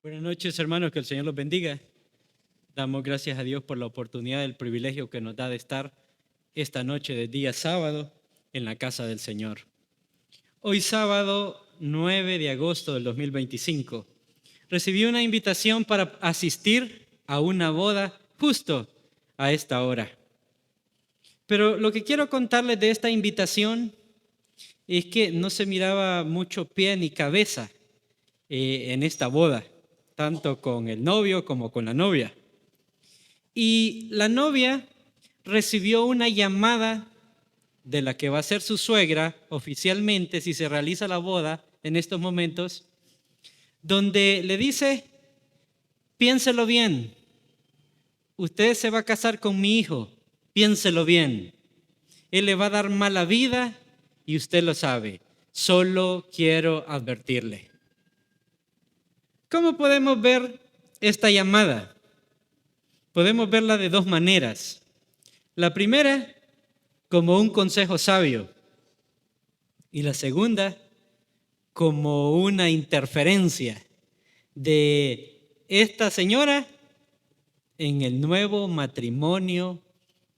Buenas noches, hermanos, que el Señor los bendiga. Damos gracias a Dios por la oportunidad, el privilegio que nos da de estar esta noche de día sábado en la casa del Señor. Hoy sábado 9 de agosto del 2025, recibí una invitación para asistir a una boda justo a esta hora. Pero lo que quiero contarles de esta invitación es que no se miraba mucho pie ni cabeza en esta boda, tanto con el novio como con la novia. Y la novia recibió una llamada de la que va a ser su suegra oficialmente si se realiza la boda en estos momentos, donde le dice: piénselo bien, usted se va a casar con mi hijo, piénselo bien, él le va a dar mala vida y usted lo sabe, solo quiero advertirle. ¿Cómo podemos ver esta llamada? Podemos verla de dos maneras. La primera, como un consejo sabio, y la segunda, como una interferencia de esta señora en el nuevo matrimonio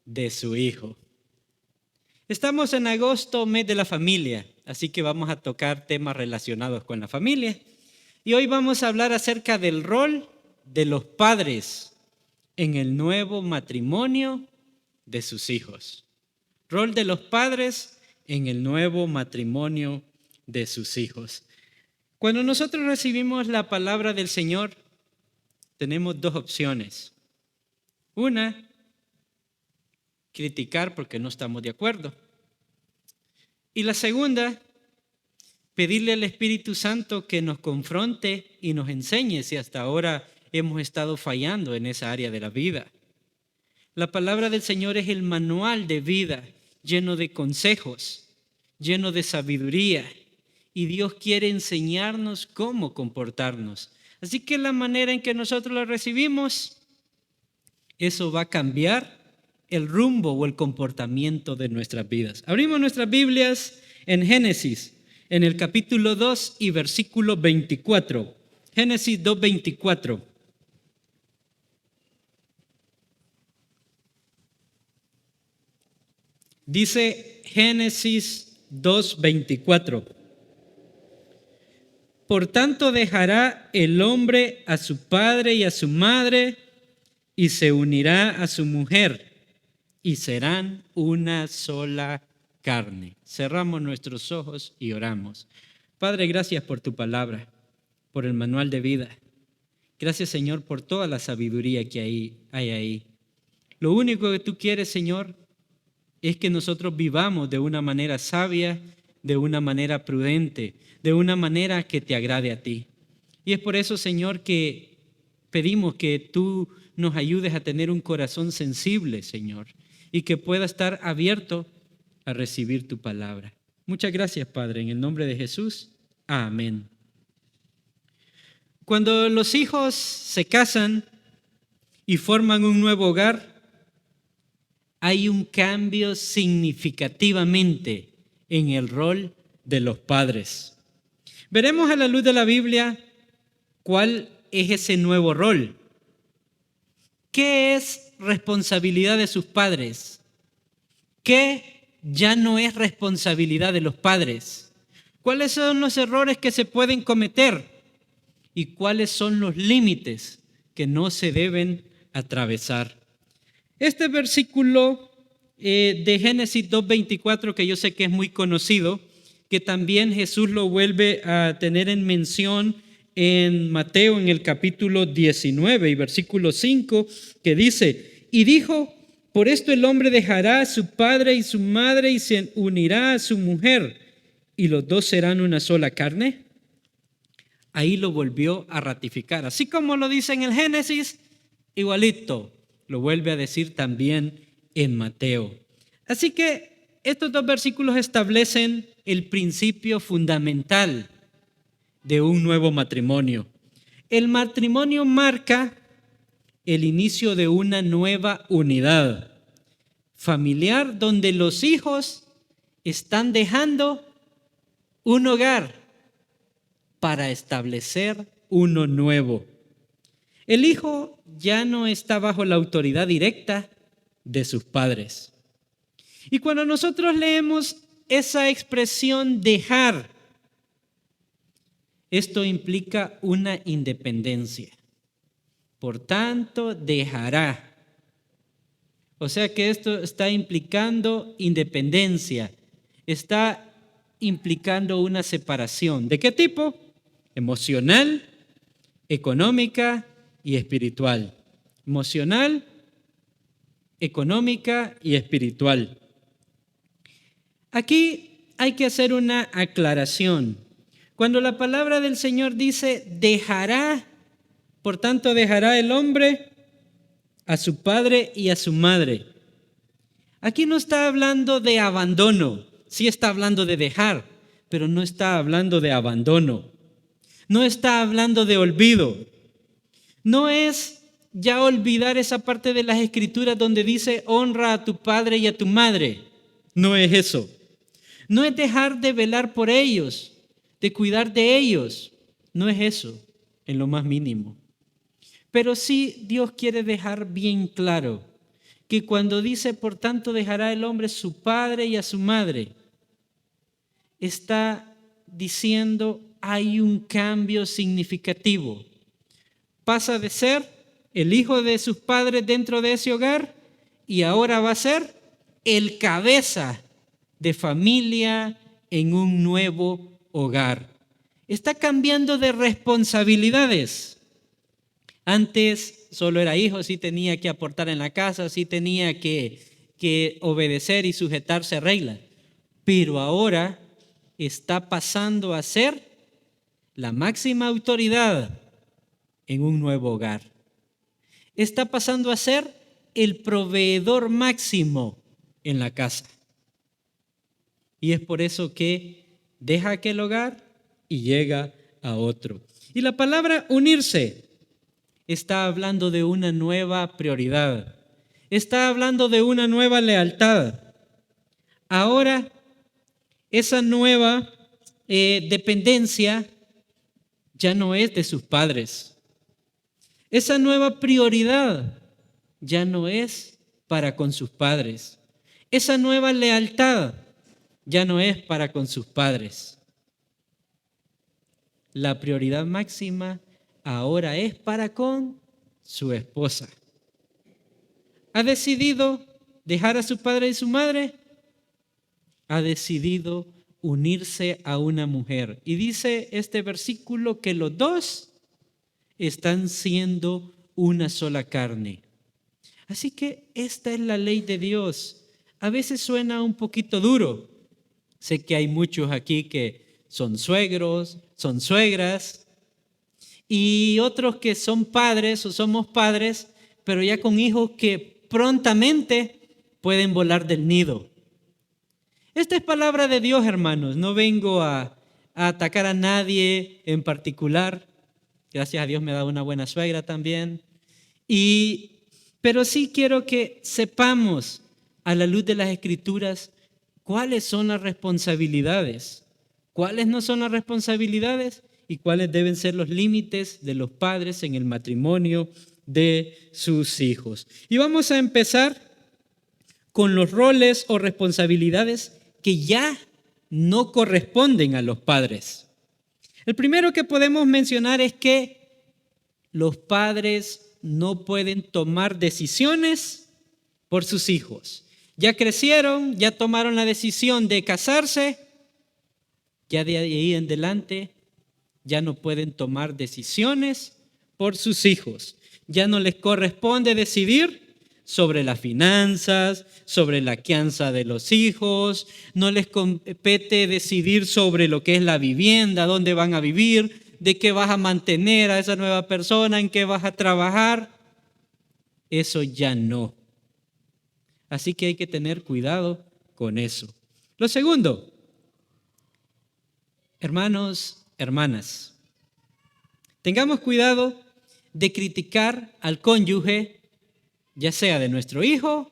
de su hijo. Estamos en agosto, mes de la familia, así que vamos a tocar temas relacionados con la familia. Y hoy vamos a hablar acerca del rol de los padres en el nuevo matrimonio de sus hijos. Rol de los padres en el nuevo matrimonio de sus hijos. Cuando nosotros recibimos la palabra del Señor, tenemos dos opciones. Una, criticar porque no estamos de acuerdo. Y la segunda, pedirle al Espíritu Santo que nos confronte y nos enseñe si hasta ahora hemos estado fallando en esa área de la vida. La palabra del Señor es el manual de vida, lleno de consejos, lleno de sabiduría, y Dios quiere enseñarnos cómo comportarnos. Así que la manera en que nosotros lo recibimos, eso va a cambiar el rumbo o el comportamiento de nuestras vidas. Abrimos nuestras Biblias en Génesis, en el capítulo 2 y versículo 24. Génesis 2:24. Dice Génesis 2:24. Por tanto dejará el hombre a su padre y a su madre y se unirá a su mujer y serán una sola carne. Cerramos nuestros ojos y oramos. Padre, gracias por tu palabra, por el manual de vida. Gracias, Señor, por toda la sabiduría que hay ahí. Lo único que tú quieres, Señor, es que nosotros vivamos de una manera sabia, de una manera prudente, de una manera que te agrade a ti. Y es por eso, Señor, que pedimos que tú nos ayudes a tener un corazón sensible, Señor, y que pueda estar abierto a recibir tu palabra. Muchas gracias, Padre, en el nombre de Jesús. Amén. Cuando los hijos se casan y forman un nuevo hogar, hay un cambio significativamente en el rol de los padres. Veremos a la luz de la Biblia cuál es ese nuevo rol. ¿Qué es responsabilidad de sus padres? ¿Qué ya no es responsabilidad de los padres? ¿Cuáles son los errores que se pueden cometer? ¿Y cuáles son los límites que no se deben atravesar? Este versículo de Génesis 2:24, que yo sé que es muy conocido, que también Jesús lo vuelve a tener en mención en Mateo en el capítulo 19 y versículo 5, que dice: y dijo, por esto el hombre dejará a su padre y su madre y se unirá a su mujer, y los dos serán una sola carne. Ahí lo volvió a ratificar. Así como lo dice en el Génesis, igualito lo vuelve a decir también en Mateo. Así que estos dos versículos establecen el principio fundamental de un nuevo matrimonio. El matrimonio marca el inicio de una nueva unidad familiar donde los hijos están dejando un hogar para establecer uno nuevo. El hijo ya no está bajo la autoridad directa de sus padres. Y cuando nosotros leemos esa expresión dejar, esto implica una independencia. Por tanto, dejará. O sea que esto está implicando independencia, está implicando una separación. ¿De qué tipo? Emocional, económica y espiritual. Emocional, económica y espiritual. Aquí hay que hacer una aclaración. Cuando la palabra del Señor dice dejará, por tanto dejará el hombre a su padre y a su madre. Aquí no está hablando de abandono, sí está hablando de dejar, pero no está hablando de abandono. No está hablando de olvido. No es ya olvidar esa parte de las Escrituras donde dice honra a tu padre y a tu madre. No es eso. No es dejar de velar por ellos, de cuidar de ellos. No es eso, en lo más mínimo. Pero sí Dios quiere dejar bien claro que cuando dice, por tanto dejará el hombre a su padre y a su madre, está diciendo hay un cambio significativo. Pasa de ser el hijo de sus padres dentro de ese hogar y ahora va a ser el cabeza de familia en un nuevo hogar. Está cambiando de responsabilidades. Antes solo era hijo, sí tenía que aportar en la casa, sí tenía que obedecer y sujetarse a reglas. Pero ahora está pasando a ser la máxima autoridad en un nuevo hogar. Está pasando a ser el proveedor máximo en la casa. Y es por eso que deja aquel hogar y llega a otro. Y la palabra unirse está hablando de una nueva prioridad. Está hablando de una nueva lealtad. Ahora, esa nueva dependencia ya no es de sus padres. Esa nueva prioridad ya no es para con sus padres. Esa nueva lealtad ya no es para con sus padres. La prioridad máxima ahora es para con su esposa. ¿Ha decidido dejar a su padre y su madre? Ha decidido unirse a una mujer. Y dice este versículo que los dos están siendo una sola carne. Así que esta es la ley de Dios. A veces suena un poquito duro. Sé que hay muchos aquí que son suegros, son suegras, y otros que son padres o somos padres, pero ya con hijos que prontamente pueden volar del nido. Esta es palabra de Dios, hermanos. No vengo a atacar a nadie en particular. Gracias a Dios me ha dado una buena suegra también. Pero sí quiero que sepamos a la luz de las Escrituras cuáles son las responsabilidades, cuáles no son las responsabilidades y cuáles deben ser los límites de los padres en el matrimonio de sus hijos. Y vamos a empezar con los roles o responsabilidades que ya no corresponden a los padres. El primero que podemos mencionar es que los padres no pueden tomar decisiones por sus hijos. Ya crecieron, ya tomaron la decisión de casarse, ya de ahí en adelante ya no pueden tomar decisiones por sus hijos. Ya no les corresponde decidir sobre las finanzas, sobre la crianza de los hijos, no les compete decidir sobre lo que es la vivienda, dónde van a vivir, de qué vas a mantener a esa nueva persona, en qué vas a trabajar. Eso ya no. Así que hay que tener cuidado con eso. Lo segundo, hermanos, hermanas, tengamos cuidado de criticar al cónyuge, ya sea de nuestro hijo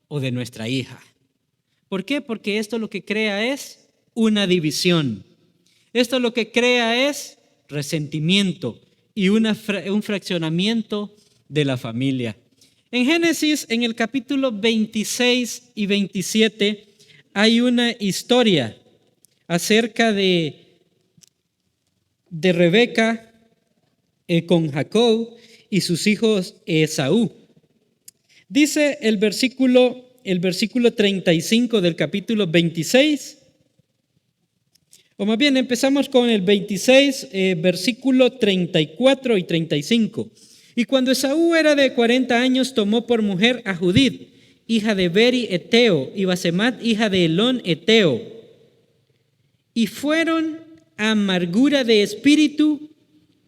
o de nuestra hija. ¿Por qué? Porque esto lo que crea es una división. Esto lo que crea es resentimiento, y un fraccionamiento de la familia. En Génesis, en el capítulo 26 y 27, hay una historia acerca de Rebeca con Jacob y sus hijos Esaú. Dice el versículo 35 del capítulo 26, o más bien empezamos con el 26, versículo 34 y 35. Y cuando Esaú era de 40 años, tomó por mujer a Judith, hija de Beri Eteo, y Basemat, hija de Elón Eteo. Y fueron amargura de espíritu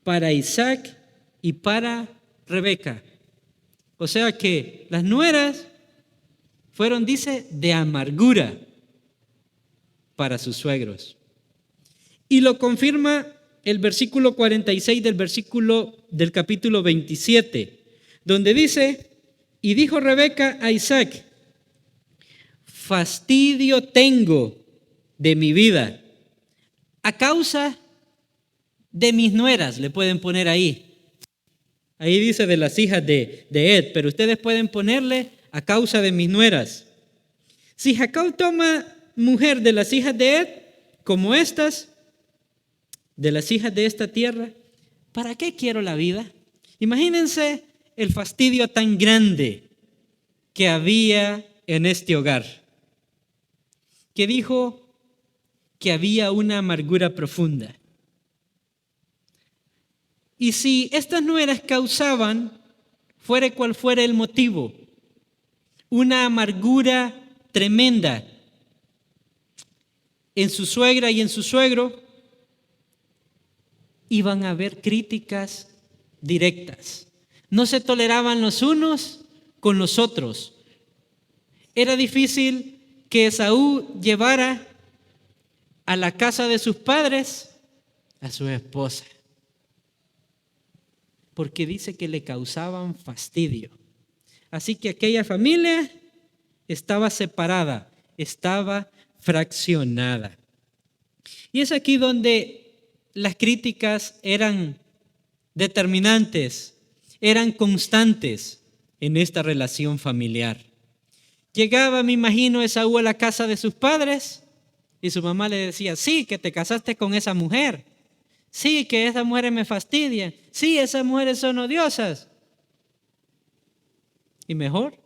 para Isaac y para Rebeca. O sea que las nueras fueron, dice, de amargura para sus suegros. Y lo confirma el versículo 46 del capítulo 27, donde dice, y dijo Rebeca a Isaac, fastidio tengo de mi vida a causa de mis nueras, le pueden poner ahí. Ahí dice de las hijas de Ed, pero ustedes pueden ponerle a causa de mis nueras. Si Jacob toma mujer de las hijas de Ed, como estas, de las hijas de esta tierra, ¿para qué quiero la vida? Imagínense el fastidio tan grande que había en este hogar, que dijo que había una amargura profunda. Y si estas nueras causaban, fuera cual fuera el motivo, una amargura tremenda en su suegra y en su suegro, iban a haber críticas directas. No se toleraban los unos con los otros. Era difícil que Esaú llevara a la casa de sus padres a su esposa, porque dice que le causaban fastidio. Así que aquella familia estaba separada, estaba fraccionada. Y es aquí donde las críticas eran determinantes, eran constantes en esta relación familiar. Llegaba, me imagino, Esaú a la casa de sus padres y su mamá le decía, sí, que te casaste con esa mujer. Sí, que esas mujeres me fastidian. Sí, esas mujeres son odiosas. Y mejor,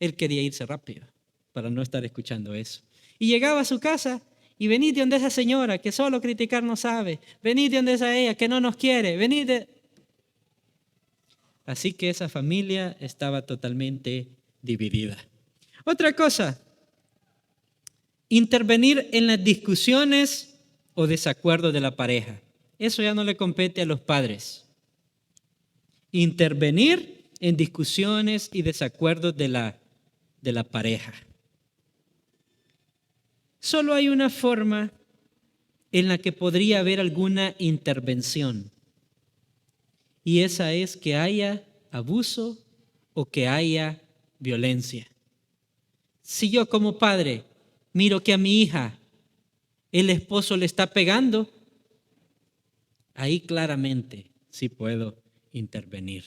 él quería irse rápido para no estar escuchando eso. Y llegaba a su casa y venid de donde esa señora que solo criticar no sabe. Venid de donde esa ella que no nos quiere. Venid de... Así que esa familia estaba totalmente dividida. Otra cosa, intervenir en las discusiones o desacuerdos de la pareja. Eso ya no le compete a los padres. Intervenir en discusiones y desacuerdos de la pareja. Solo hay una forma en la que podría haber alguna intervención, y esa es que haya abuso o que haya violencia. Si yo como padre miro que a mi hija el esposo le está pegando, ahí claramente sí puedo intervenir.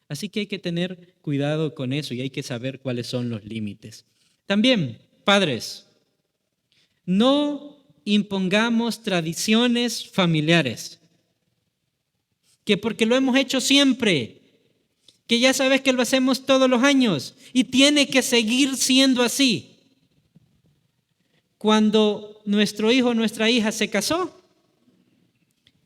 Así que hay que tener cuidado con eso y hay que saber cuáles son los límites. También, padres, no impongamos tradiciones familiares, que porque lo hemos hecho siempre, que ya sabes que lo hacemos todos los años y tiene que seguir siendo así. Cuando nuestro hijo o nuestra hija se casó,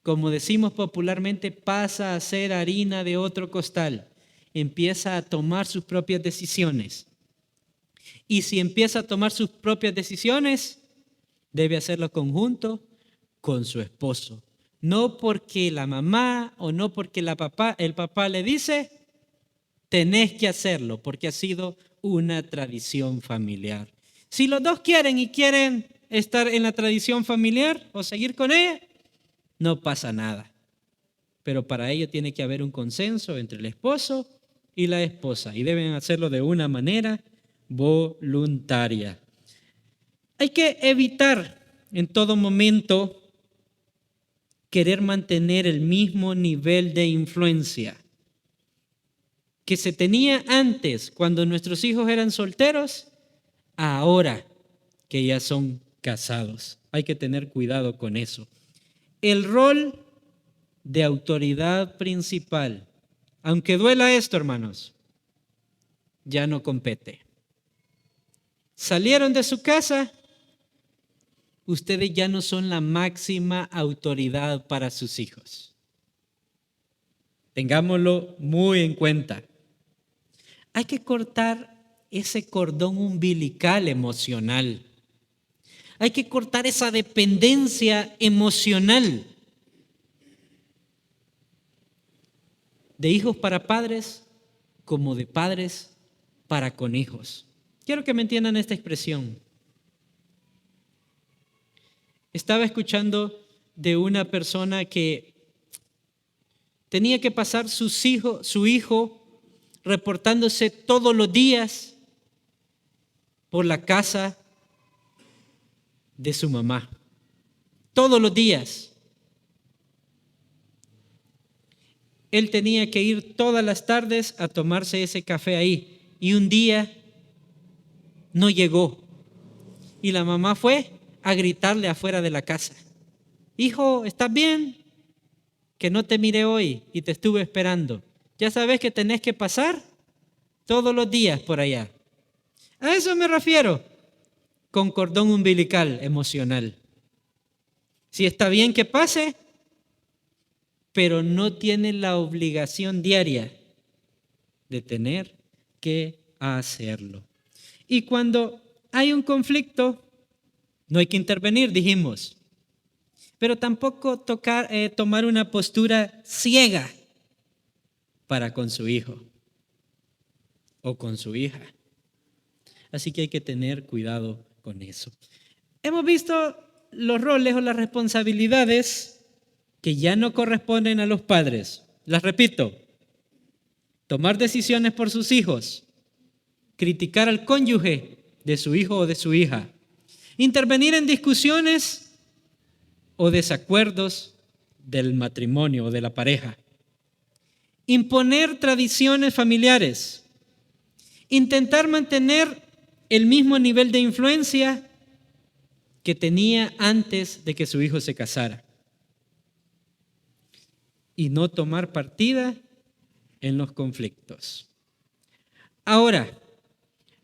como decimos popularmente, pasa a ser harina de otro costal. Empieza a tomar sus propias decisiones. Y si empieza a tomar sus propias decisiones, debe hacerlo conjunto con su esposo. No porque la mamá o no porque el papá le dice, tenés que hacerlo, porque ha sido una tradición familiar. Si los dos quieren estar en la tradición familiar o seguir con ella, no pasa nada. Pero para ello tiene que haber un consenso entre el esposo y la esposa y deben hacerlo de una manera voluntaria. Hay que evitar en todo momento querer mantener el mismo nivel de influencia que se tenía antes cuando nuestros hijos eran solteros, ahora que ya son casados. Hay que tener cuidado con eso. El rol de autoridad principal, aunque duela esto, hermanos, ya no compete. Salieron de su casa, ustedes ya no son la máxima autoridad para sus hijos. Tengámoslo muy en cuenta. Hay que cortar ese cordón umbilical emocional. Hay que cortar esa dependencia emocional de hijos para padres como de padres para con hijos. Quiero que me entiendan esta expresión. Estaba escuchando de una persona que tenía que pasar su hijo reportándose todos los días por la casa de su mamá. Todos los días. Él tenía que ir todas las tardes a tomarse ese café ahí. Y un día no llegó. Y la mamá fue a gritarle afuera de la casa. Hijo, ¿estás bien? Que no te miré hoy y te estuve esperando. Ya sabes que tenés que pasar todos los días por allá. A eso me refiero con cordón umbilical emocional. Si está bien que pase, pero no tiene la obligación diaria de tener que hacerlo. Y cuando hay un conflicto, no hay que intervenir, dijimos, pero tampoco tomar una postura ciega para con su hijo o con su hija. Así que hay que tener cuidado con eso. Hemos visto los roles o las responsabilidades que ya no corresponden a los padres. Las repito: tomar decisiones por sus hijos, criticar al cónyuge de su hijo o de su hija, intervenir en discusiones o desacuerdos del matrimonio o de la pareja, imponer tradiciones familiares, intentar mantener el mismo nivel de influencia que tenía antes de que su hijo se casara y no tomar partida en los conflictos. Ahora,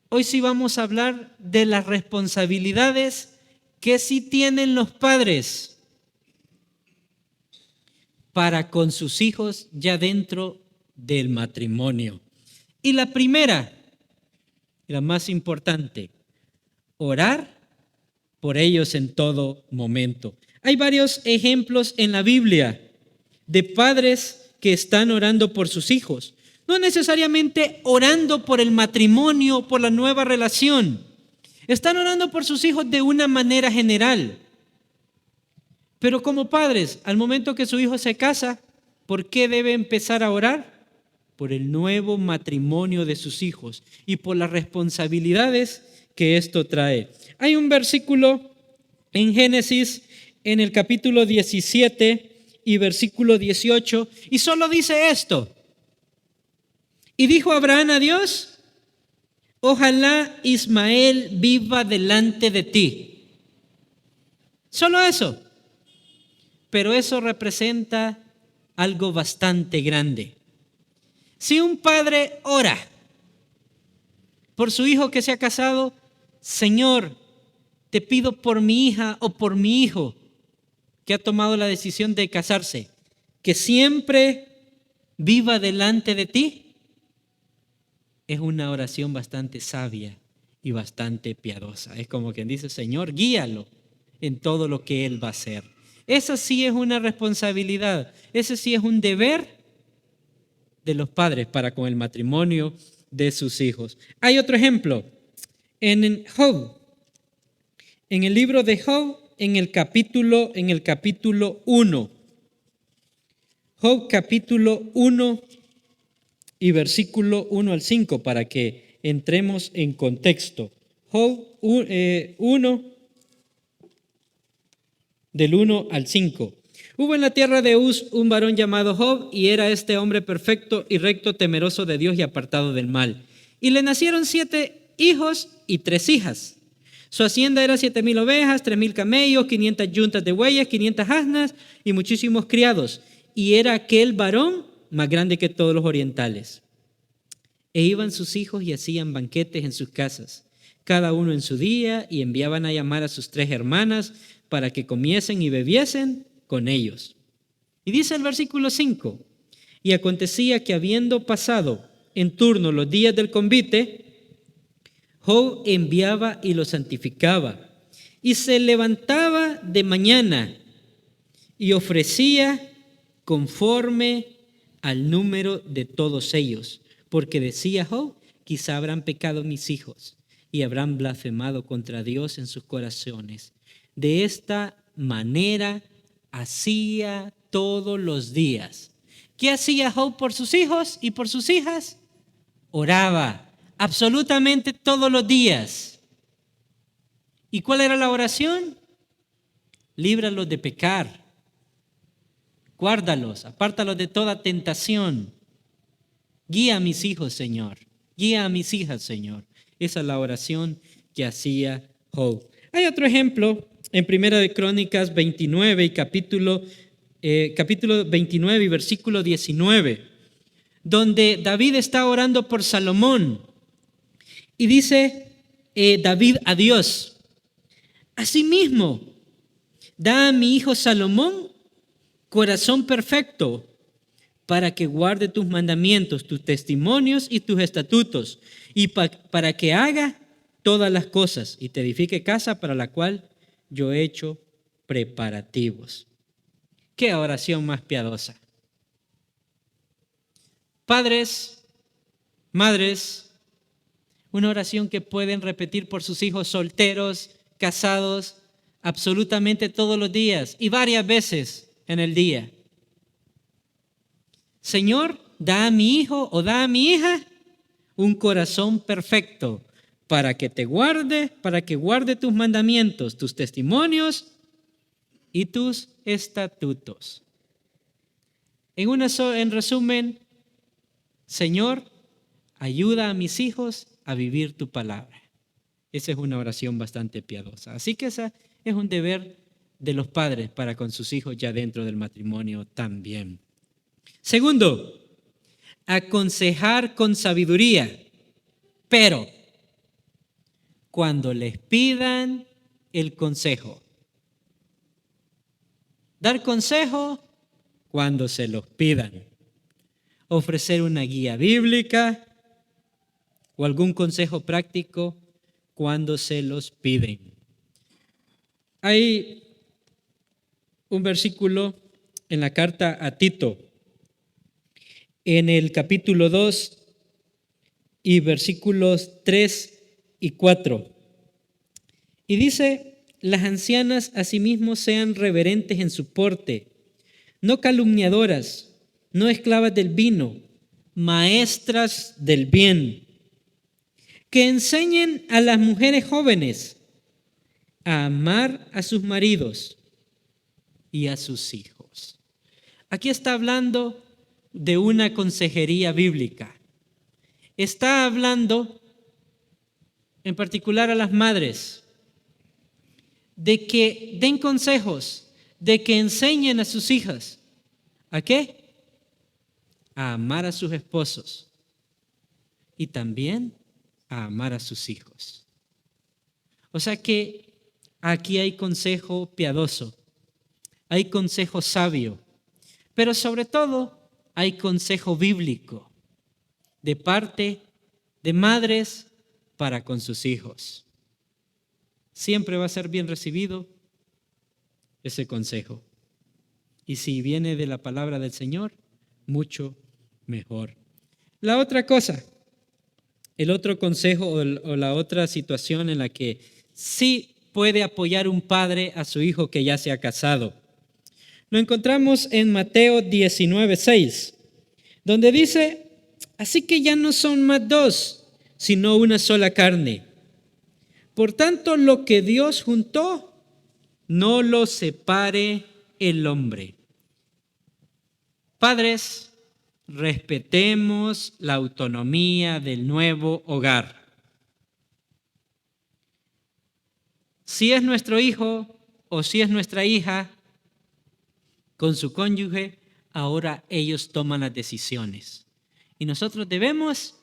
hoy sí vamos a hablar de las responsabilidades que sí tienen los padres para con sus hijos ya dentro del matrimonio. Y la primera, la más importante, orar por ellos en todo momento. Hay varios ejemplos en la Biblia de padres que están orando por sus hijos. No necesariamente orando por el matrimonio, por la nueva relación. Están orando por sus hijos de una manera general. Pero como padres, al momento que su hijo se casa, ¿por qué debe empezar a orar? Por el nuevo matrimonio de sus hijos y por las responsabilidades que esto trae. Hay un versículo en Génesis, en el capítulo 17 y versículo 18, y solo dice esto: y dijo Abraham a Dios: ojalá Ismael viva delante de ti. Solo eso. Pero eso representa algo bastante grande. Si un padre ora por su hijo que se ha casado: Señor, te pido por mi hija o por mi hijo que ha tomado la decisión de casarse, que siempre viva delante de ti, es una oración bastante sabia y bastante piadosa. Es como quien dice: Señor, guíalo en todo lo que él va a hacer. Esa sí es una responsabilidad, ese sí es un deber de los padres para con el matrimonio de sus hijos. Hay otro ejemplo en Job, en el libro de Job, en el capítulo 1. Job capítulo 1 y versículo 1 al 5 para que entremos en contexto. Job 1 del 1 al 5. Hubo en la tierra de Uz un varón llamado Job, y era este hombre perfecto y recto, temeroso de Dios y apartado del mal. Y le nacieron 7 hijos y 3 hijas. Su hacienda era 7,000 ovejas, 3,000 camellos, 500 yuntas de bueyes, 500 asnas y muchísimos criados. Y era aquel varón más grande que todos los orientales. E iban sus hijos y hacían banquetes en sus casas, cada uno en su día, y enviaban a llamar a sus 3 hermanas para que comiesen y bebiesen con ellos. Y dice el versículo 5, y acontecía que habiendo pasado en turno los días del convite, Job enviaba y los santificaba, y se levantaba de mañana y ofrecía conforme al número de todos ellos, porque decía Job: quizá habrán pecado mis hijos y habrán blasfemado contra Dios en sus corazones. De esta manera hacía todos los días. ¿Qué hacía Job por sus hijos y por sus hijas? Oraba absolutamente todos los días. ¿Y cuál era la oración? Líbralos de pecar, guárdalos, apártalos de toda tentación. Guía a mis hijos, Señor. Guía a mis hijas, Señor. Esa es la oración que hacía Job. Hay otro ejemplo en Primera de Crónicas 29 y capítulo 29 y versículo 19, donde David está orando por Salomón. Y dice David a Dios: asimismo, da a mi hijo Salomón corazón perfecto, para que guarde tus mandamientos, tus testimonios y tus estatutos, y para que haga todas las cosas y te edifique casa para la cual yo he hecho preparativos. ¿Qué oración más piadosa? Padres, madres, una oración que pueden repetir por sus hijos solteros, casados, absolutamente todos los días y varias veces en el día. Señor, da a mi hijo o da a mi hija un corazón perfecto para que te guarde, para que guarde tus mandamientos, tus testimonios y tus estatutos. En resumen, Señor, ayuda a mis hijos a vivir tu palabra. Esa es una oración bastante piadosa. Así que ese es un deber de los padres para con sus hijos ya dentro del matrimonio también. Segundo, aconsejar con sabiduría, pero cuando les pidan el consejo. Dar consejo cuando se los pidan. Ofrecer una guía bíblica o algún consejo práctico cuando se los piden. Hay un versículo en la carta a Tito, en el capítulo 2 y versículos 3 y 4. Y dice: las ancianas asimismo sean reverentes en su porte, no calumniadoras, no esclavas del vino, maestras del bien, que enseñen a las mujeres jóvenes a amar a sus maridos y a sus hijos. Aquí está hablando de una consejería bíblica. Está hablando en particular a las madres de que den consejos, de que enseñen a sus hijas. ¿A qué? A amar a sus esposos y también a amar a sus hijos. O sea que aquí hay consejo piadoso, hay consejo sabio, pero sobre todo hay consejo bíblico de parte de madres para con sus hijos. Siempre va a ser bien recibido ese consejo. Y si viene de la palabra del Señor, mucho mejor. La otra cosa, el otro consejo o la otra situación en la que sí puede apoyar un padre a su hijo que ya se ha casado, lo encontramos en Mateo 19:6, donde dice: así que ya no son más dos, sino una sola carne. Por tanto, lo que Dios juntó, no lo separe el hombre. Padres, respetemos la autonomía del nuevo hogar. Si es nuestro hijo o si es nuestra hija con su cónyuge, ahora ellos toman las decisiones. Y nosotros debemos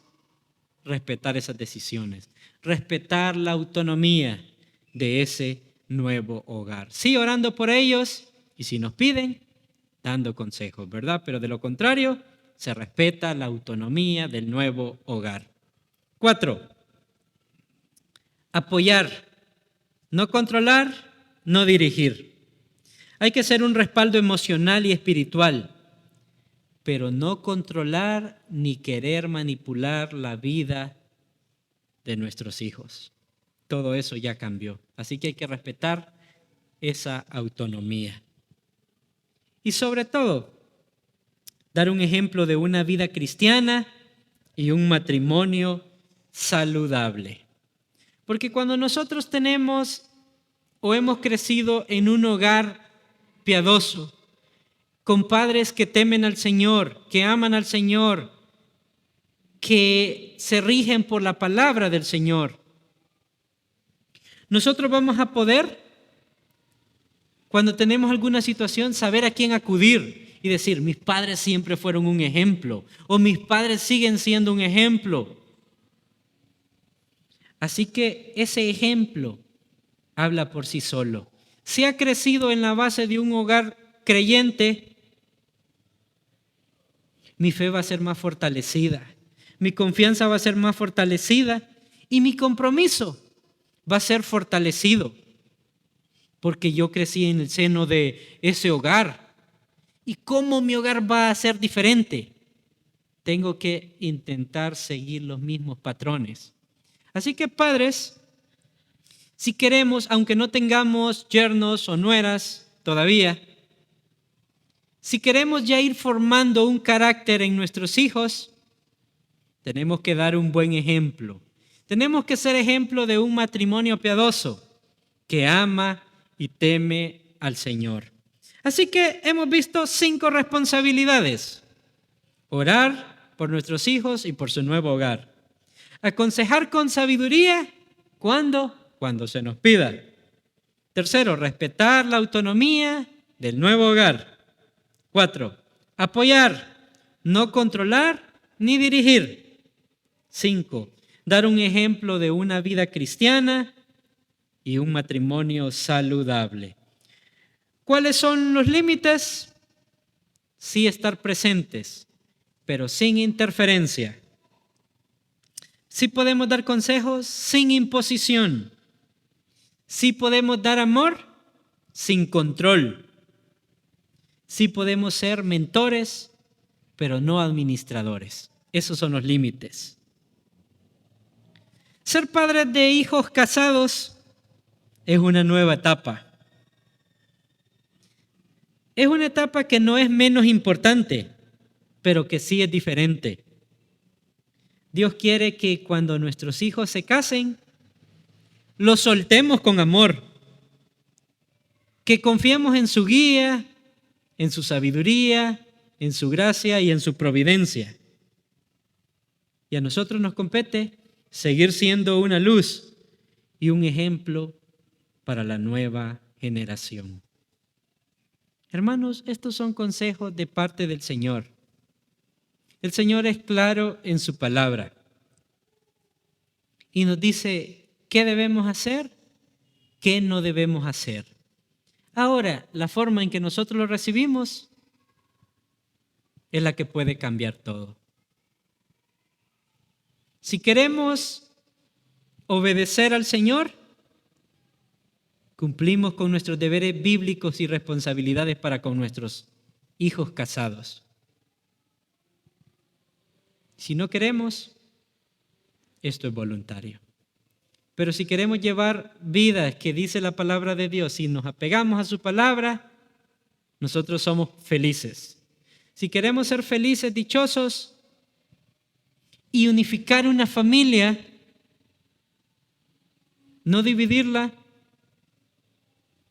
respetar esas decisiones, respetar la autonomía de ese nuevo hogar. Sí, orando por ellos y si nos piden, dando consejos, ¿verdad? Pero de lo contrario, se respeta la autonomía del nuevo hogar. 4. Apoyar, no controlar, no dirigir. Hay que ser un respaldo emocional y espiritual, pero no controlar ni querer manipular la vida de nuestros hijos. Todo eso ya cambió. Así que hay que respetar esa autonomía. Y sobre todo, dar un ejemplo de una vida cristiana y un matrimonio saludable. Porque cuando nosotros tenemos o hemos crecido en un hogar piadoso, con padres que temen al Señor, que aman al Señor, que se rigen por la palabra del Señor, nosotros vamos a poder, cuando tenemos alguna situación, saber a quién acudir y decir, mis padres siempre fueron un ejemplo, o mis padres siguen siendo un ejemplo. Así que ese ejemplo habla por sí solo. Si ha crecido en la base de un hogar creyente, mi fe va a ser más fortalecida, mi confianza va a ser más fortalecida y mi compromiso va a ser fortalecido, porque yo crecí en el seno de ese hogar. ¿Y cómo mi hogar va a ser diferente? Tengo que intentar seguir los mismos patrones. Así que padres, si queremos, aunque no tengamos yernos o nueras todavía, si queremos ya ir formando un carácter en nuestros hijos, tenemos que dar un buen ejemplo. Tenemos que ser ejemplo de un matrimonio piadoso que ama y teme al Señor. Así que hemos visto 5 responsabilidades. Orar por nuestros hijos y por su nuevo hogar. Aconsejar con sabiduría, ¿cuándo? Cuando se nos pida. Tercero, respetar la autonomía del nuevo hogar. 4, apoyar, no controlar ni dirigir. 5, dar un ejemplo de una vida cristiana y un matrimonio saludable. ¿Cuáles son los límites? Sí, estar presentes, pero sin interferencia. Sí podemos dar consejos sin imposición. Sí podemos dar amor sin control. Sí podemos ser mentores, pero no administradores. Esos son los límites. Ser padres de hijos casados es una nueva etapa. Es una etapa que no es menos importante, pero que sí es diferente. Dios quiere que cuando nuestros hijos se casen, los soltemos con amor, que confiemos en su guía, en su sabiduría, en su gracia y en su providencia. Y a nosotros nos compete seguir siendo una luz y un ejemplo para la nueva generación. Hermanos, estos son consejos de parte del Señor. El Señor es claro en su palabra y nos dice qué debemos hacer, qué no debemos hacer. Ahora, la forma en que nosotros lo recibimos es la que puede cambiar todo. Si queremos obedecer al Señor, cumplimos con nuestros deberes bíblicos y responsabilidades para con nuestros hijos casados. Si no queremos, esto es voluntario. Pero si queremos llevar vidas que dice la palabra de Dios y nos apegamos a su palabra, nosotros somos felices. Si queremos ser felices, dichosos y unificar una familia, no dividirla,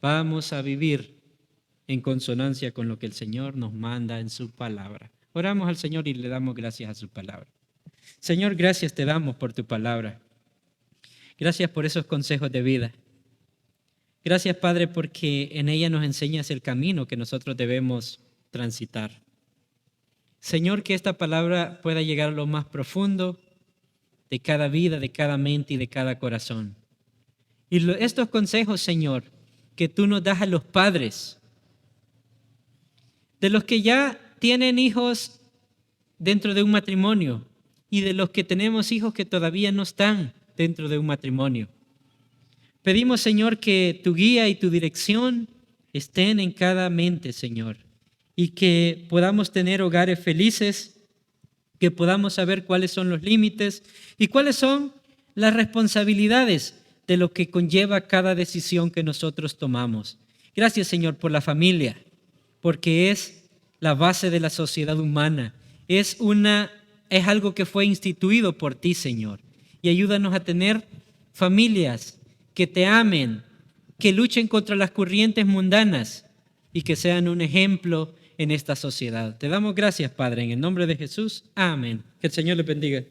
vamos a vivir en consonancia con lo que el Señor nos manda en su palabra. Oramos al Señor y le damos gracias a su palabra. Señor, gracias te damos por tu palabra. Gracias por esos consejos de vida. Gracias, Padre, porque en ella nos enseñas el camino que nosotros debemos transitar. Señor, que esta palabra pueda llegar a lo más profundo de cada vida, de cada mente y de cada corazón. Y estos consejos, Señor, que tú nos das a los padres, de los que ya tienen hijos dentro de un matrimonio y de los que tenemos hijos que todavía no están dentro de un matrimonio. Pedimos, Señor, que tu guía y tu dirección estén en cada mente, Señor, y que podamos tener hogares felices, que podamos saber cuáles son los límites y cuáles son las responsabilidades de lo que conlleva cada decisión que nosotros tomamos. Gracias, Señor, por la familia, porque es la base de la sociedad humana. Es algo que fue instituido por ti, Señor. Y ayúdanos a tener familias que te amen, que luchen contra las corrientes mundanas y que sean un ejemplo en esta sociedad. Te damos gracias, Padre, en el nombre de Jesús. Amén. Que el Señor les bendiga.